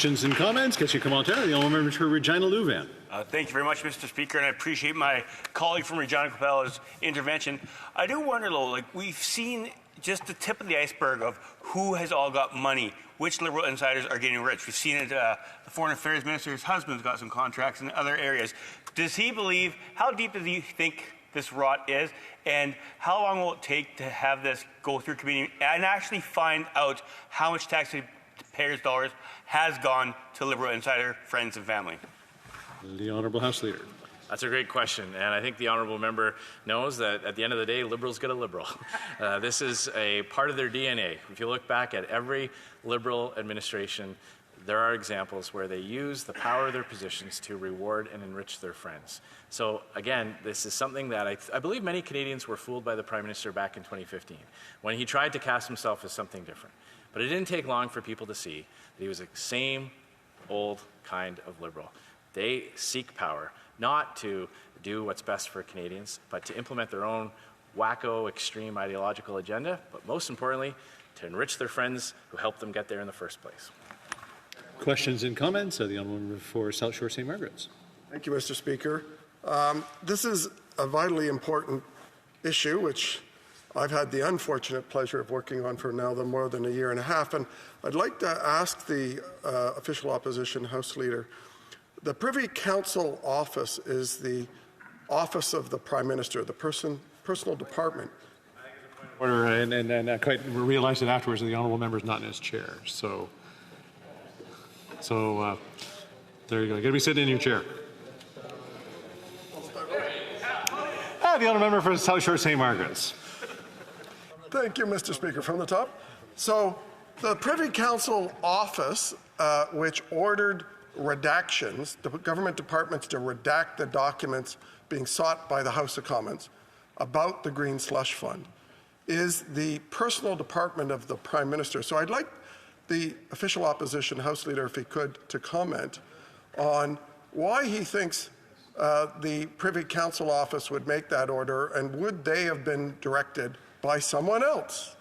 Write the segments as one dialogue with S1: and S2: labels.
S1: Questions and comments? Question commentaire. The honourable member for Regina Louvain.
S2: Thank you very much, Mr. Speaker, and I appreciate my colleague from Regina Capella's intervention. I do wonder, though, like we've seen just the tip of the iceberg of who has all got money, which Liberal insiders are getting rich. We've seen it, the Foreign Affairs Minister's husband's got some contracts in other areas. Does he believe, how deep does he think this rot is, and how long will it take to have this go through committee and actually find out how much taxpayers' dollars has gone to Liberal insider friends and family?
S1: The Honourable House Leader.
S3: That's a great question, and I think the honourable member knows that at the end of the day, Liberals get a Liberal. This is a part of their DNA. If you look back at every Liberal administration, there are examples where they use the power of their positions to reward and enrich their friends. So again, this is something that I believe many Canadians were fooled by the Prime Minister back in 2015 when he tried to cast himself as something different. But it didn't take long for people to see that he was the same old kind of Liberal. They seek power, not to do what's best for Canadians, but to implement their own wacko, extreme ideological agenda, but most importantly, to enrich their friends who helped them get there in the first place.
S1: Questions and comments? The honourable member for South Shore St. Margaret's.
S4: Thank you, Mr. Speaker. This is a vitally important issue, which I've had the unfortunate pleasure of working on for now more than a year and a half. And I'd like to ask the official opposition House Leader, the Privy Council office is the office of the Prime Minister, the personal department.
S1: Order, and I quite realised it afterwards that the honourable member is not in his chair. So there you go. You're going to be sitting in your chair. The honourable member for South Shore St. Margaret's.
S4: Thank you, Mr. Speaker. From the top. So the Privy Council office, which ordered redactions, the government departments to redact the documents being sought by the House of Commons about the Green Slush Fund, is the personal department of the Prime Minister. So I'd like the official opposition House Leader, if he could, to comment on why he thinks the Privy Council office would make that order, and would they have been directed by someone else?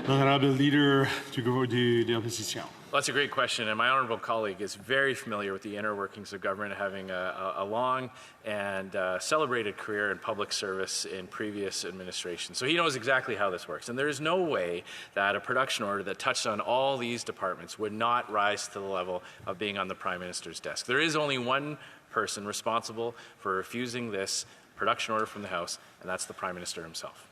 S1: Honourable Leader de l'Opposition.
S3: Well, that's a great question, and my honourable colleague is very familiar with the inner workings of government, having a long and celebrated career in public service in previous administrations. So he knows exactly how this works. And there is no way that a production order that touched on all these departments would not rise to the level of being on the Prime Minister's desk. There is only one person responsible for refusing this production order from the House, and that's the Prime Minister himself.